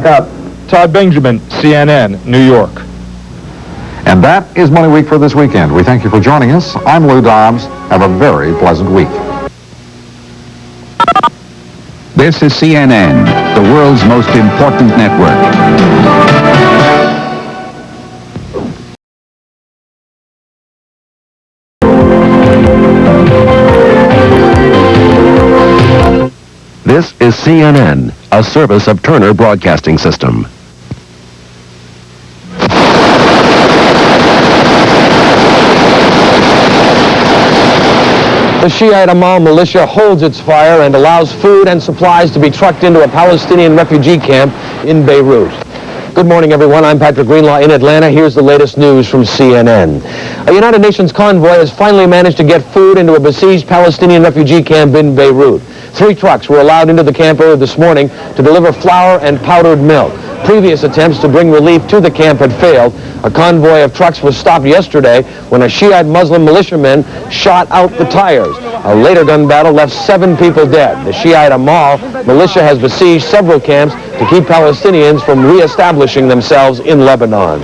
back up. Todd Benjamin, CNN, New York. And that is Money Week for this weekend. We thank you for joining us. I'm Lou Dobbs. Have a very pleasant week. This is CNN, the world's most important network. This is CNN, a service of Turner Broadcasting System. The Shiite Amal militia holds its fire and allows food and supplies to be trucked into a Palestinian refugee camp in Beirut. Good morning, everyone. I'm Patrick Greenlaw in Atlanta. Here's the latest news from CNN. A United Nations convoy has finally managed to get food into a besieged Palestinian refugee camp in Beirut. 3 trucks were allowed into the camp early this morning to deliver flour and powdered milk. Previous attempts to bring relief to the camp had failed. A convoy of trucks was stopped yesterday when a Shiite Muslim militiaman shot out the tires. A later gun battle left 7 people dead. The Shiite Amal militia has besieged several camps to keep Palestinians from reestablishing themselves in Lebanon.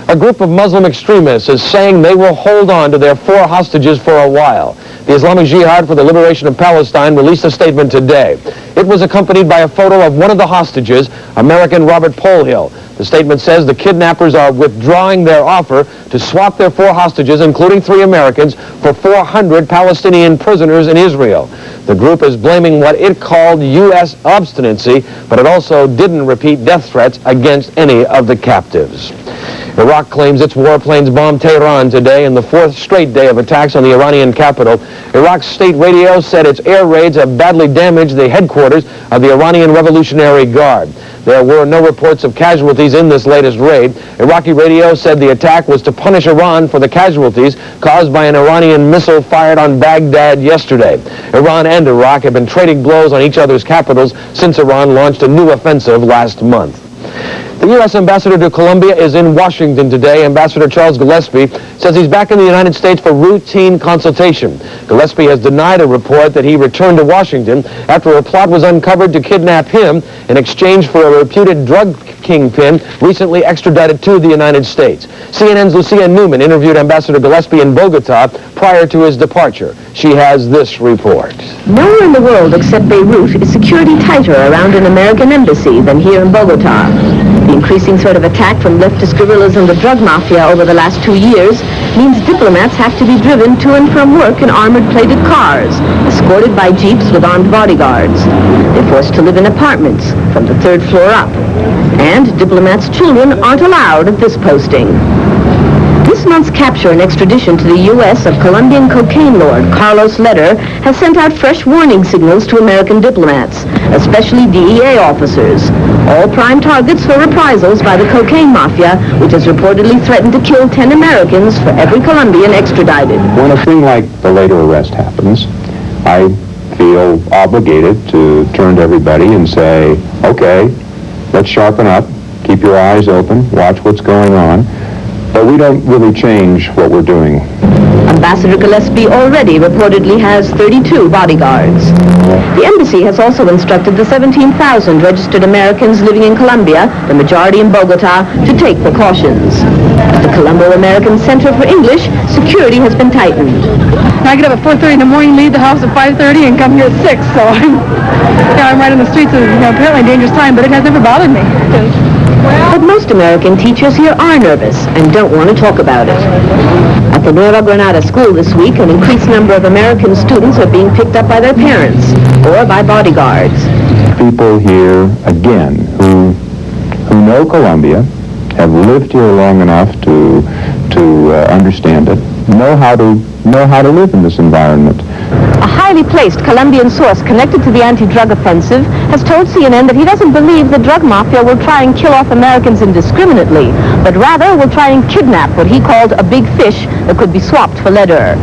A group of Muslim extremists is saying they will hold on to their 4 hostages for a while. The Islamic Jihad for the Liberation of Palestine released a statement today. It was accompanied by a photo of one of the hostages, American Robert Polhill. The statement says the kidnappers are withdrawing their offer to swap their 4 hostages, including 3 Americans, for 400 Palestinian prisoners in Israel. The group is blaming what it called U.S. obstinacy, but it also didn't repeat death threats against any of the captives. Iraq claims its warplanes bombed Tehran today in the 4th straight day of attacks on the Iranian capital. Iraq's state radio said its air raids have badly damaged the headquarters of the Iranian Revolutionary Guard. There were no reports of casualties in this latest raid. Iraqi radio said the attack was to punish Iran for the casualties caused by an Iranian missile fired on Baghdad yesterday. Iran and Iraq have been trading blows on each other's capitals since Iran launched a new offensive last month. The U.S. ambassador to Colombia is in Washington today. Ambassador Charles Gillespie says he's back in the United States for routine consultation. Gillespie has denied a report that he returned to Washington after a plot was uncovered to kidnap him in exchange for a reputed drug kingpin recently extradited to the United States. CNN's Lucia Newman interviewed Ambassador Gillespie in Bogota prior to his departure. She has this report. Nowhere in the world except Beirut is security tighter around an American embassy than here in Bogota. The increasing threat of attack from leftist guerrillas and the drug mafia over the last 2 years means diplomats have to be driven to and from work in armored plated cars, escorted by jeeps with armed bodyguards. They're forced to live in apartments from the 3rd floor up. And diplomats' children aren't allowed at this posting. This month's capture and extradition to the U.S. of Colombian cocaine lord Carlos Leder has sent out fresh warning signals to American diplomats, especially DEA officers, all prime targets for reprisals by the cocaine mafia, which has reportedly threatened to kill 10 Americans for every Colombian extradited. When a thing like the Leder arrest happens, I feel obligated to turn to everybody and say, okay, let's sharpen up, keep your eyes open, watch what's going on. But we don't really change what we're doing. Ambassador Gillespie already reportedly has 32 bodyguards. The embassy has also instructed the 17,000 registered Americans living in Colombia, the majority in Bogota, to take precautions. At the Colombo American Center for English, security has been tightened. I get up at 4:30 in the morning, leave the house at 5:30, and come here at 6, so I'm right on the streets of apparently a dangerous time, but it has never bothered me. But most American teachers here are nervous and don't want to talk about it. At the Nueva Granada school this week, an increased number of American students are being picked up by their parents or by bodyguards. People here, again, who know Colombia, have lived here long enough to understand it, know how to live in this environment. A highly placed Colombian source connected to the anti-drug offensive has told CNN that he doesn't believe the drug mafia will try and kill off Americans indiscriminately, but rather will try and kidnap what he called a big fish that could be swapped for Leder.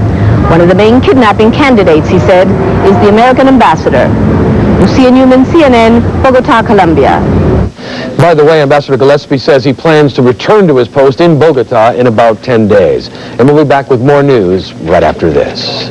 One of the main kidnapping candidates, he said, is the American ambassador. Lucia Newman, CNN, Bogota, Colombia. By the way, Ambassador Gillespie says he plans to return to his post in Bogota in about 10 days. And we'll be back with more news right after this.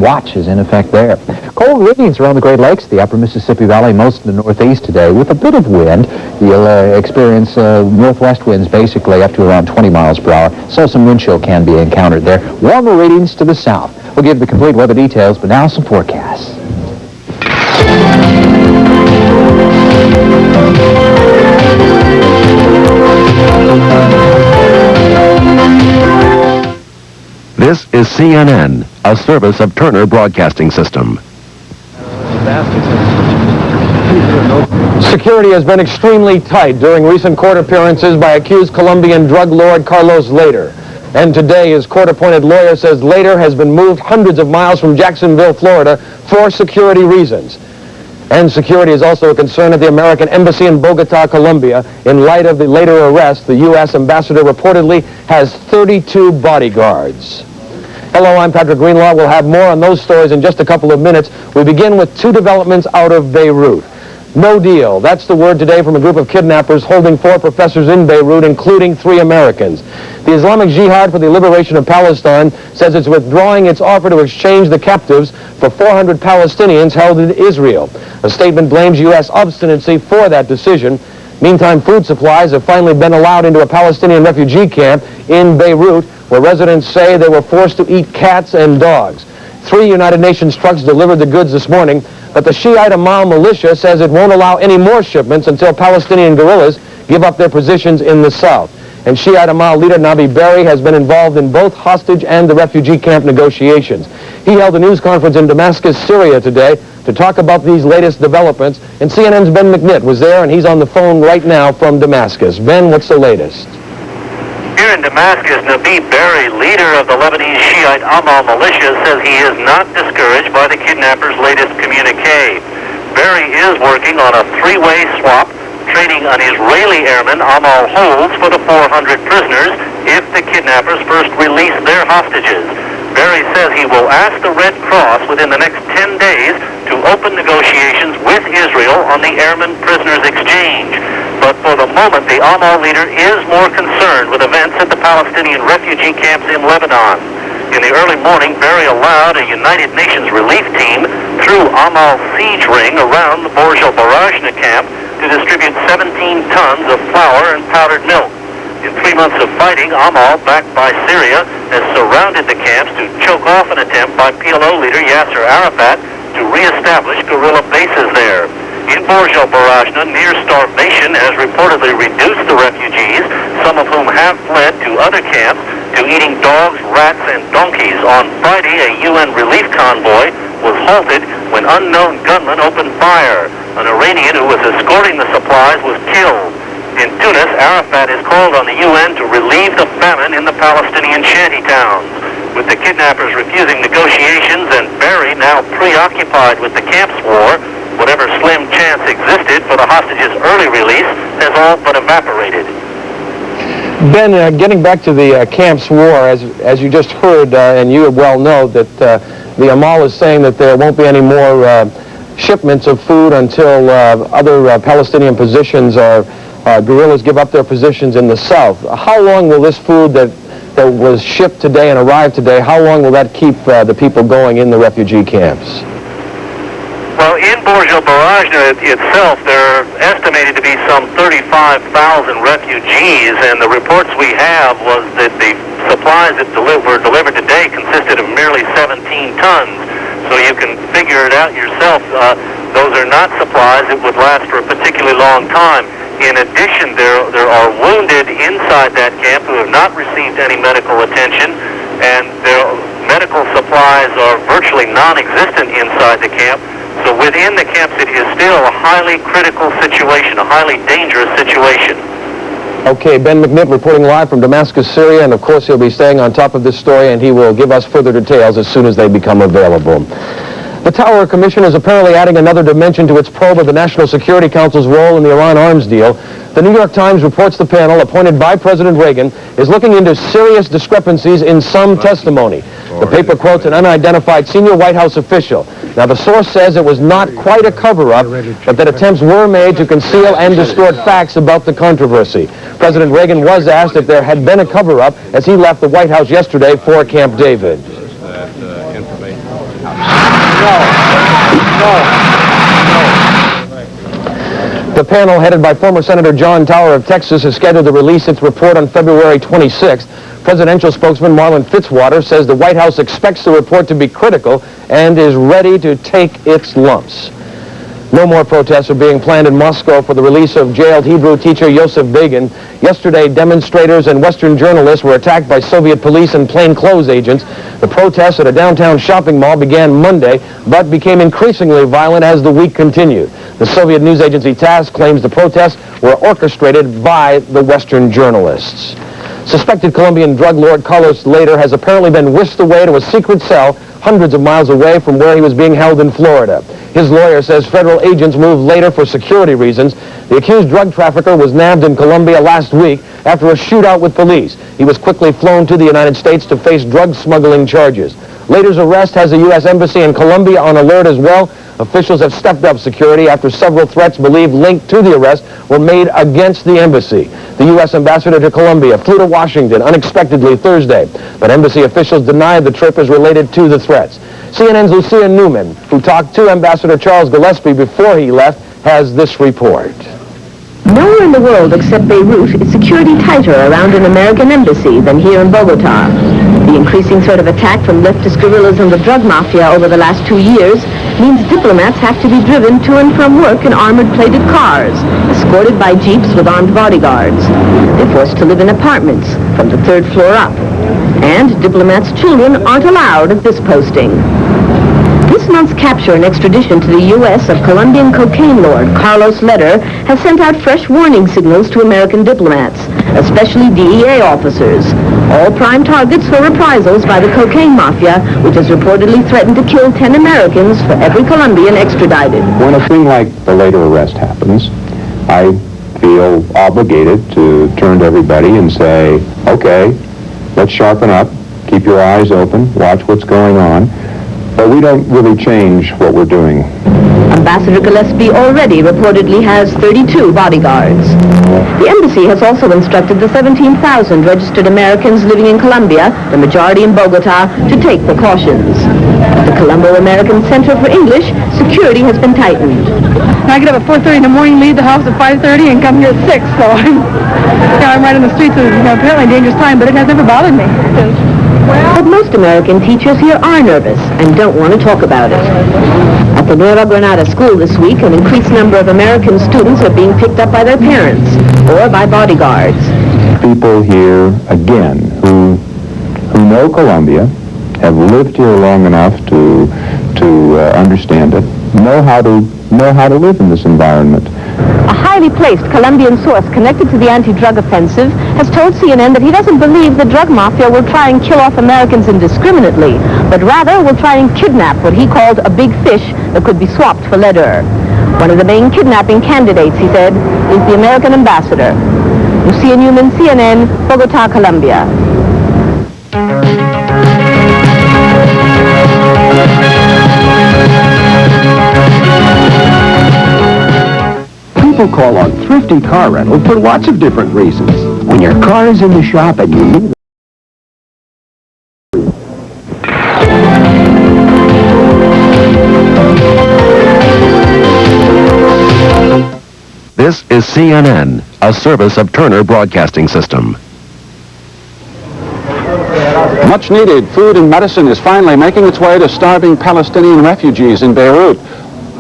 watch is in effect there. Cold readings around the Great Lakes, the upper Mississippi Valley, most of the Northeast today, with a bit of wind. You'll experience northwest winds basically up to around 20 miles per hour, so some wind chill can be encountered there. Warmer readings to the south. We'll give the complete weather details, but now some forecasts. This is CNN, a service of Turner Broadcasting System. Security has been extremely tight during recent court appearances by accused Colombian drug lord Carlos Lader. And today, his court-appointed lawyer says Lader has been moved hundreds of miles from Jacksonville, Florida, for security reasons. And security is also a concern at the American Embassy in Bogota, Colombia. In light of the Lader arrest, the U.S. ambassador reportedly has 32 bodyguards. Hello, I'm Patrick Greenlaw. We'll have more on those stories in just a couple of minutes. We begin with two developments out of Beirut. No deal. That's the word today from a group of kidnappers holding 4 professors in Beirut, including 3 Americans. The Islamic Jihad for the Liberation of Palestine says it's withdrawing its offer to exchange the captives for 400 Palestinians held in Israel. A statement blames U.S. obstinacy for that decision. Meantime, food supplies have finally been allowed into a Palestinian refugee camp in Beirut, where residents say they were forced to eat cats and dogs. 3 United Nations trucks delivered the goods this morning, but the Shiite Amal militia says it won't allow any more shipments until Palestinian guerrillas give up their positions in the south. And Shiite Amal leader Nabi Berri has been involved in both hostage and the refugee camp negotiations. He held a news conference in Damascus, Syria today to talk about these latest developments. And CNN's Ben McNitt was there, and he's on the phone right now from Damascus. Ben, what's the latest? Here in Damascus, Nabi Berri, leader of the Lebanese Shiite Amal militia, says he is not discouraged by the kidnappers' latest communique. Berri is working on a 3-way swap, trading an Israeli airman Amal holds for the 400 prisoners if the kidnappers first release their hostages. Berri says he will ask the Red Cross within the next 10 days to open negotiations with Israel on the airman prisoners exchange. But for the moment, the Amal leader is more concerned with events at the Palestinian refugee camps in Lebanon. In the early morning, Berri allowed a United Nations relief team through Amal's siege ring around the Borj al-Barajna camp to distribute 17 tons of flour and powdered milk. In 3 months of fighting, Amal, backed by Syria, has surrounded the camps to choke off an attempt by PLO leader Yasser Arafat to reestablish guerrilla bases there. In Borj al-Barajna, near starvation has reportedly reduced the refugees, some of whom have fled to other camps, to eating dogs, rats, and donkeys. On Friday, a UN relief convoy was halted when unknown gunmen opened fire. An Iranian who was escorting the supplies was killed. In Tunis, Arafat has called on the UN to relieve the famine in the Palestinian shantytowns. With the kidnappers refusing negotiations and Berri now preoccupied with the camps war, whatever slim chance existed for the hostages' early release has all but evaporated. Ben, getting back to the camps war, as you just heard, and you well know, that the Amal is saying that there won't be any more shipments of food until other Palestinian positions or guerrillas give up their positions in the south. How long will this food that was shipped today and arrived today, how long will that keep the people going in the refugee camps? Well, in Borj al-Barajna itself, there are estimated to be some 35,000 refugees, and the reports we have was that the supplies that were delivered today consisted of merely 17 tons. So you can figure it out yourself. Those are not supplies that would last for a particularly long time. In addition, there are wounded inside that camp who have not received any medical attention, and their medical supplies are virtually non-existent inside the camp. So within the camps, it is still a highly critical situation, a highly dangerous situation. Okay, Ben McNitt reporting live from Damascus, Syria, and of course he'll be staying on top of this story, and he will give us further details as soon as they become available. The Tower Commission is apparently adding another dimension to its probe of the National Security Council's role in the Iran arms deal. The New York Times reports the panel, appointed by President Reagan, is looking into serious discrepancies in some testimony. The paper quotes an unidentified senior White House official. Now, the source says it was not quite a cover-up, but that attempts were made to conceal and distort facts about the controversy. President Reagan was asked if there had been a cover-up as he left the White House yesterday for Camp David. The panel, headed by former Senator John Tower of Texas, is scheduled to release its report on February 26th. Presidential spokesman Marlon Fitzwater says the White House expects the report to be critical and is ready to take its lumps. No more protests are being planned in Moscow for the release of jailed Hebrew teacher Yosef Begin. Yesterday, demonstrators and Western journalists were attacked by Soviet police and plainclothes agents. The protests at a downtown shopping mall began Monday, but became increasingly violent as the week continued. The Soviet news agency TASS claims the protests were orchestrated by the Western journalists. Suspected Colombian drug lord Carlos Later has apparently been whisked away to a secret cell hundreds of miles away from where he was being held in Florida. His lawyer says federal agents moved Later for security reasons. The accused drug trafficker was nabbed in Colombia last week after a shootout with police. He was quickly flown to the United States to face drug smuggling charges. Later's arrest has the U.S. Embassy in Colombia on alert as well. Officials have stepped up security after several threats believed linked to the arrest were made against the embassy. The U.S. ambassador to Colombia flew to Washington unexpectedly Thursday, but embassy officials denied the trip is related to the threats. CNN's Lucia Newman, who talked to Ambassador Charles Gillespie before he left, has this report. Nowhere in the world except Beirut is security tighter around an American embassy than here in Bogota. The increasing threat of attack from leftist guerrillas and the drug mafia over the last 2 years means diplomats have to be driven to and from work in armored plated cars, escorted by jeeps with armed bodyguards. They're forced to live in apartments from the 3rd floor up. And diplomats' children aren't allowed at this posting. This month's capture and extradition to the U.S. of Colombian cocaine lord Carlos Later has sent out fresh warning signals to American diplomats, especially DEA officers, all prime targets for reprisals by the cocaine mafia, which has reportedly threatened to kill 10 Americans for every Colombian extradited. When a thing like the Later arrest happens, I feel obligated to turn to everybody and say, okay, let's sharpen up, keep your eyes open, watch what's going on. But we don't really change what we're doing. Ambassador Gillespie already reportedly has 32 bodyguards. The embassy has also instructed the 17,000 registered Americans living in Colombia, the majority in Bogota, to take precautions. At the Colombo American Center for English, security has been tightened. I get up at 4:30 in the morning, leave the house at 5:30, and come here at 6, so I'm right in the streets of apparently dangerous time, but it has never bothered me. But most American teachers here are nervous and don't want to talk about it. At the Nueva Granada school this week, an increased number of American students are being picked up by their parents or by bodyguards. People here, again, who know Colombia, have lived here long enough to understand it, know how to live in this environment. A highly placed Colombian source connected to the anti-drug offensive has told CNN that he doesn't believe the drug mafia will try and kill off Americans indiscriminately, but rather will try and kidnap what he called a big fish that could be swapped for Later. One of the main kidnapping candidates, he said, is the American ambassador. Lucia Newman, CNN, Bogota, Colombia. People call on Thrifty Car Rental for lots of different reasons. When your car is in the shop and you need This is CNN, a service of Turner Broadcasting System. Much needed food and medicine is finally making its way to starving Palestinian refugees in Beirut.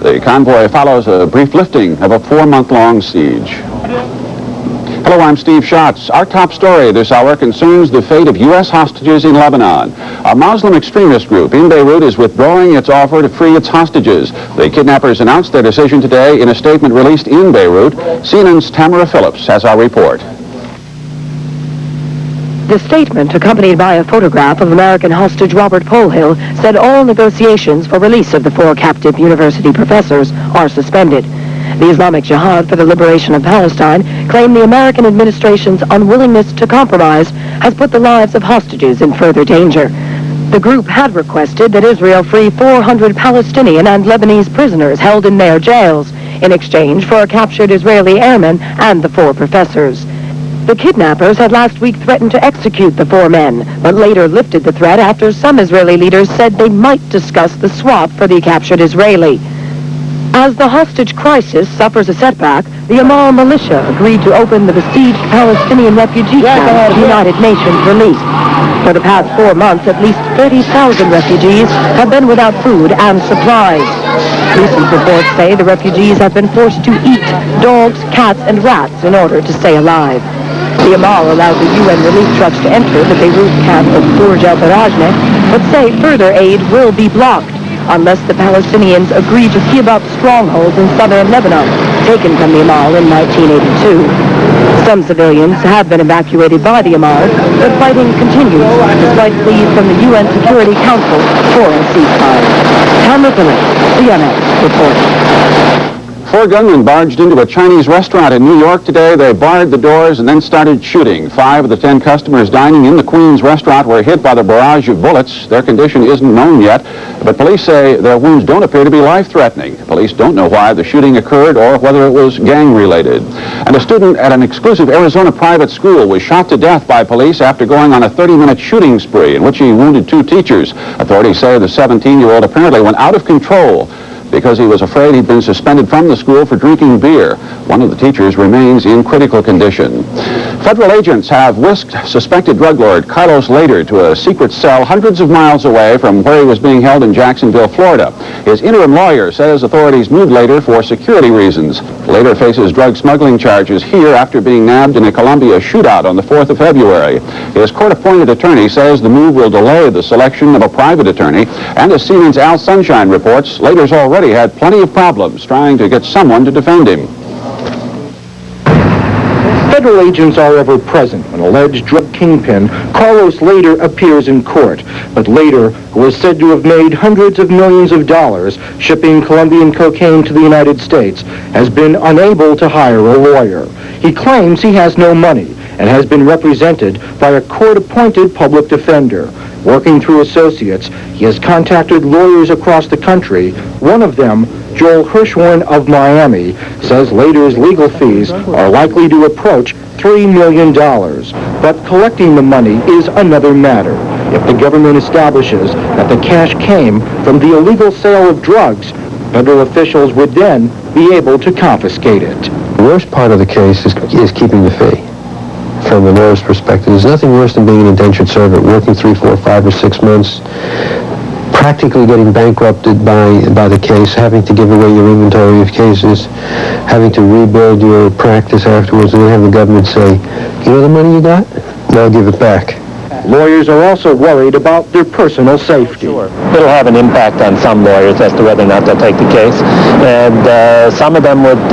The convoy follows a brief lifting of a 4-month-long siege. Hello, I'm Steve Schatz. Our top story this hour concerns the fate of U.S. hostages in Lebanon. A Muslim extremist group in Beirut is withdrawing its offer to free its hostages. The kidnappers announced their decision today in a statement released in Beirut. CNN's Tamara Phillips has our report. The statement, accompanied by a photograph of American hostage Robert Polhill, said all negotiations for release of the 4 captive university professors are suspended. The Islamic Jihad for the Liberation of Palestine claimed the American administration's unwillingness to compromise has put the lives of hostages in further danger. The group had requested that Israel free 400 Palestinian and Lebanese prisoners held in their jails in exchange for a captured Israeli airman and the 4 professors. The kidnappers had last week threatened to execute the 4 men, but later lifted the threat after some Israeli leaders said they might discuss the swap for the captured Israeli. As the hostage crisis suffers a setback, the Amal militia agreed to open the besieged Palestinian refugee camp to United Nations relief. For the past 4 months, at least 30,000 refugees have been without food and supplies. Recent reports say the refugees have been forced to eat dogs, cats, and rats in order to stay alive. The Amal allowed the UN relief trucks to enter the Beirut camp of Burj al-Barajne, but say further aid will be blocked unless the Palestinians agree to give up strongholds in southern Lebanon, taken from the Amal in 1982. Some civilians have been evacuated by the Amal, but fighting continues despite pleas from the UN Security Council for a ceasefire. Tom Ripley, CNN, reporting. 4 gunmen barged into a Chinese restaurant in New York today. They barred the doors and then started shooting. 5 of the 10 customers dining in the Queens restaurant were hit by the barrage of bullets. Their condition isn't known yet, but police say their wounds don't appear to be life-threatening. Police don't know why the shooting occurred or whether it was gang-related. And a student at an exclusive Arizona private school was shot to death by police after going on a 30-minute shooting spree in which he wounded 2 teachers. Authorities say the 17-year-old apparently went out of control because he was afraid he'd been suspended from the school for drinking beer. One of the teachers remains in critical condition. Federal agents have whisked suspected drug lord Carlos Lader to a secret cell hundreds of miles away from where he was being held in Jacksonville, Florida. His interim lawyer says authorities moved Lader for security reasons. Lader faces drug smuggling charges here after being nabbed in a Columbia shootout on the 4th of February. His court-appointed attorney says the move will delay the selection of a private attorney, and as CNN's Al Sunshine reports, Lader's already had plenty of problems trying to get someone to defend him. Federal agents are ever present when alleged drug kingpin Carlos Lader appears in court. But Lader, who is said to have made hundreds of millions of dollars shipping Colombian cocaine to the United States, has been unable to hire a lawyer. He claims he has no money and has been represented by a court-appointed public defender. Working through associates, he has contacted lawyers across the country. One of them, Joel Hirschhorn of Miami, says Lader's legal fees are likely to approach $3 million. But collecting the money is another matter. If the government establishes that the cash came from the illegal sale of drugs, federal officials would then be able to confiscate it. The worst part of the case is keeping the fee. From a lawyer's perspective, there's nothing worse than being an indentured servant, working 3, 4, 5, or 6 months, practically getting bankrupted by the case, having to give away your inventory of cases, having to rebuild your practice afterwards, and then have the government say, you know the money you got? Well, give it back. Lawyers are also worried about their personal safety. It'll have an impact on some lawyers as to whether or not they'll take the case. And some of them would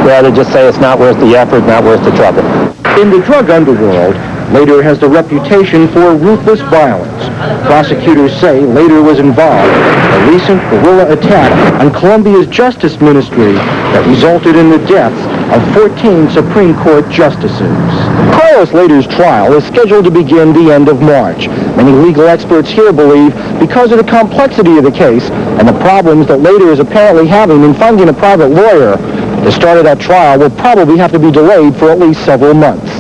rather just say it's not worth the effort, not worth the trouble. In the drug underworld, Lader has the reputation for ruthless violence. Prosecutors say Lader was involved in a recent guerrilla attack on Colombia's Justice Ministry that resulted in the deaths of 14 Supreme Court justices. Carlos Lader's trial is scheduled to begin the end of March. Many legal experts here believe because of the complexity of the case and the problems that Lader is apparently having in finding a private lawyer, the start of that trial will probably have to be delayed for at least several months.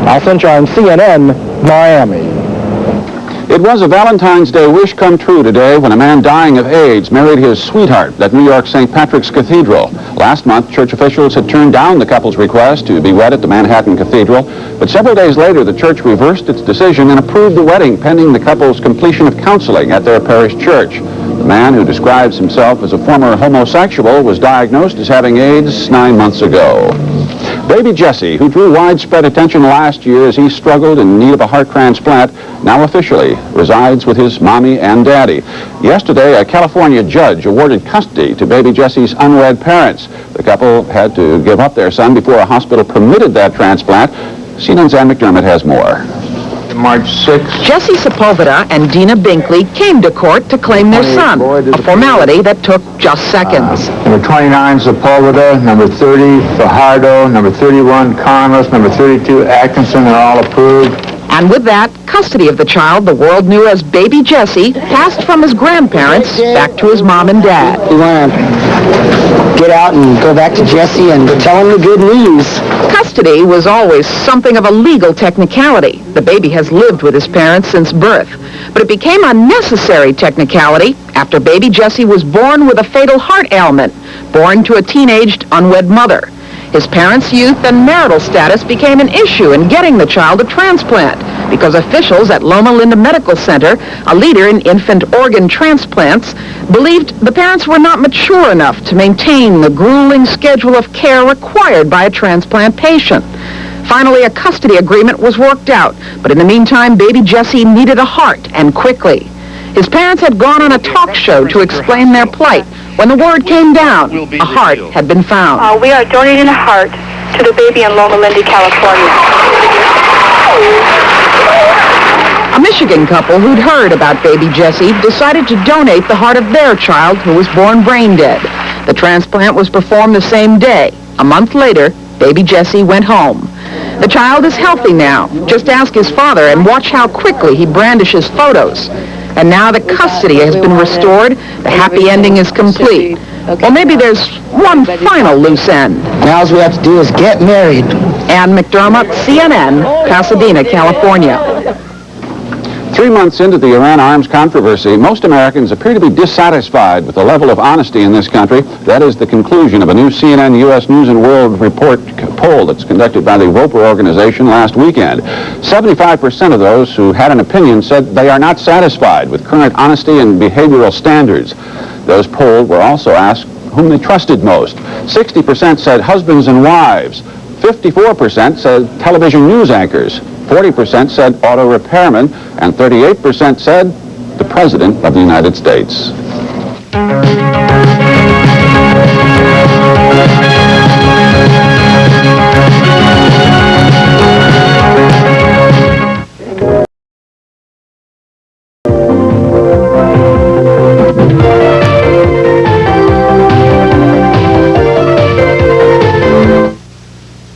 Al Sunshine, CNN, Miami. It was a Valentine's Day wish come true today when a man dying of AIDS married his sweetheart at New York's St. Patrick's Cathedral. Last month, church officials had turned down the couple's request to be wed at the Manhattan Cathedral, but several days later, the church reversed its decision and approved the wedding pending the couple's completion of counseling at their parish church. The man, who describes himself as a former homosexual, was diagnosed as having AIDS 9 months ago. Baby Jesse, who drew widespread attention last year as he struggled in need of a heart transplant, now officially resides with his mommy and daddy. Yesterday, a California judge awarded custody to baby Jesse's unwed parents. The couple had to give up their son before a hospital permitted that transplant. CNN's Ann McDermott has more. March 6th. Jesse Sepulveda and Dina Binkley came to court to claim their son, a formality that took just seconds. Number 29, Sepulveda. Number 30, Fajardo. Number 31, Conless. Number 32, Atkinson are all approved. And with that, custody of the child the world knew as Baby Jesse passed from his grandparents back to his mom and dad. We want to get out and go back to Jesse and tell him the good news. Custody was always something of a legal technicality. The baby has lived with his parents since birth. But it became a necessary technicality after baby Jesse was born with a fatal heart ailment, born to a teenaged, unwed mother. His parents' youth and marital status became an issue in getting the child a transplant because officials at Loma Linda Medical Center, a leader in infant organ transplants, believed the parents were not mature enough to maintain the grueling schedule of care required by a transplant patient. Finally, a custody agreement was worked out, but in the meantime, baby Jesse needed a heart, and quickly. His parents had gone on a talk show to explain their plight. When the word came down, a heart had been found. We are donating a heart to the baby in Loma Linda, California. A Michigan couple who'd heard about baby Jesse decided to donate the heart of their child who was born brain dead. The transplant was performed the same day. A month later, baby Jesse went home. The child is healthy now. Just ask his father and watch how quickly he brandishes photos. And now the custody has been restored. The happy ending is complete. Well, maybe there's one final loose end. Now all we have to do is get married. Ann McDermott, CNN, Pasadena, California. 3 months into the Iran arms controversy, most Americans appear to be dissatisfied with the level of honesty in this country. That is the conclusion of a new CNN U.S. News and World Report poll that's conducted by the Roper organization last weekend. 75% of those who had an opinion said they are not satisfied with current honesty and behavioral standards. Those polled were also asked whom they trusted most. 60% said husbands and wives. 54% said television news anchors. 40% said auto repairmen, and 38% said the President of the United States.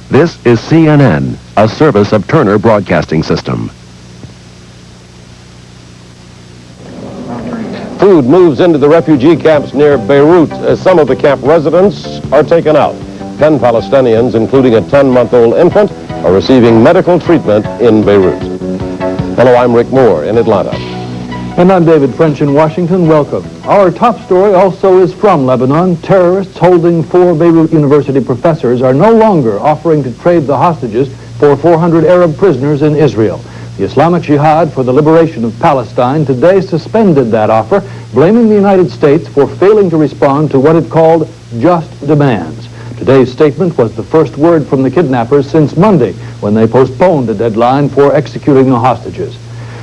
This is CNN, a service of Turner Broadcasting System. Food moves into the refugee camps near Beirut as some of the camp residents are taken out. 10 Palestinians, including a 10-month-old infant, are receiving medical treatment in Beirut. Hello, I'm Rick Moore in Atlanta. And I'm David French in Washington. Welcome. Our top story also is from Lebanon. Terrorists holding 4 Beirut University professors are no longer offering to trade the hostages for 400 Arab prisoners in Israel. The Islamic Jihad for the Liberation of Palestine today suspended that offer, blaming the United States for failing to respond to what it called just demands. Today's statement was the first word from the kidnappers since Monday, when they postponed the deadline for executing the hostages.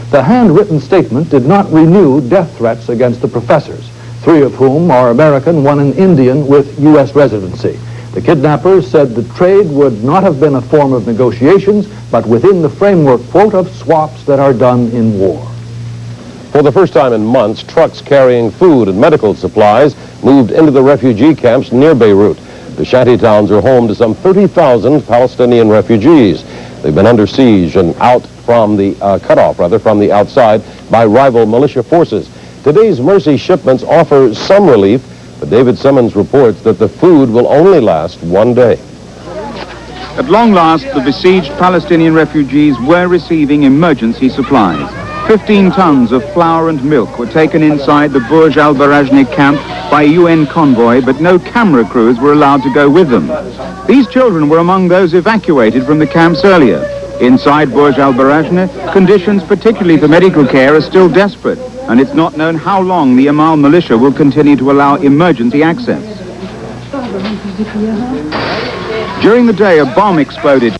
The handwritten statement did not renew death threats against the professors, 3 of whom are American, 1 an Indian with U.S. residency. The kidnappers said the trade would not have been a form of negotiations, but within the framework, quote, of swaps that are done in war. For the first time in months, trucks carrying food and medical supplies moved into the refugee camps near Beirut. The shanty towns are home to some 30,000 Palestinian refugees. They've been under siege and cut off from the outside by rival militia forces. Today's Mercy shipments offer some relief, but David Simmons reports that the food will only last 1 day. At long last, the besieged Palestinian refugees were receiving emergency supplies. 15 tons of flour and milk were taken inside the Burj al-Barajni camp by a UN convoy, but no camera crews were allowed to go with them. These children were among those evacuated from the camps earlier. Inside Burj al-Barajni, conditions, particularly for medical care, are still desperate, and it's not known how long the Amal militia will continue to allow emergency access. During the day, a bomb exploded.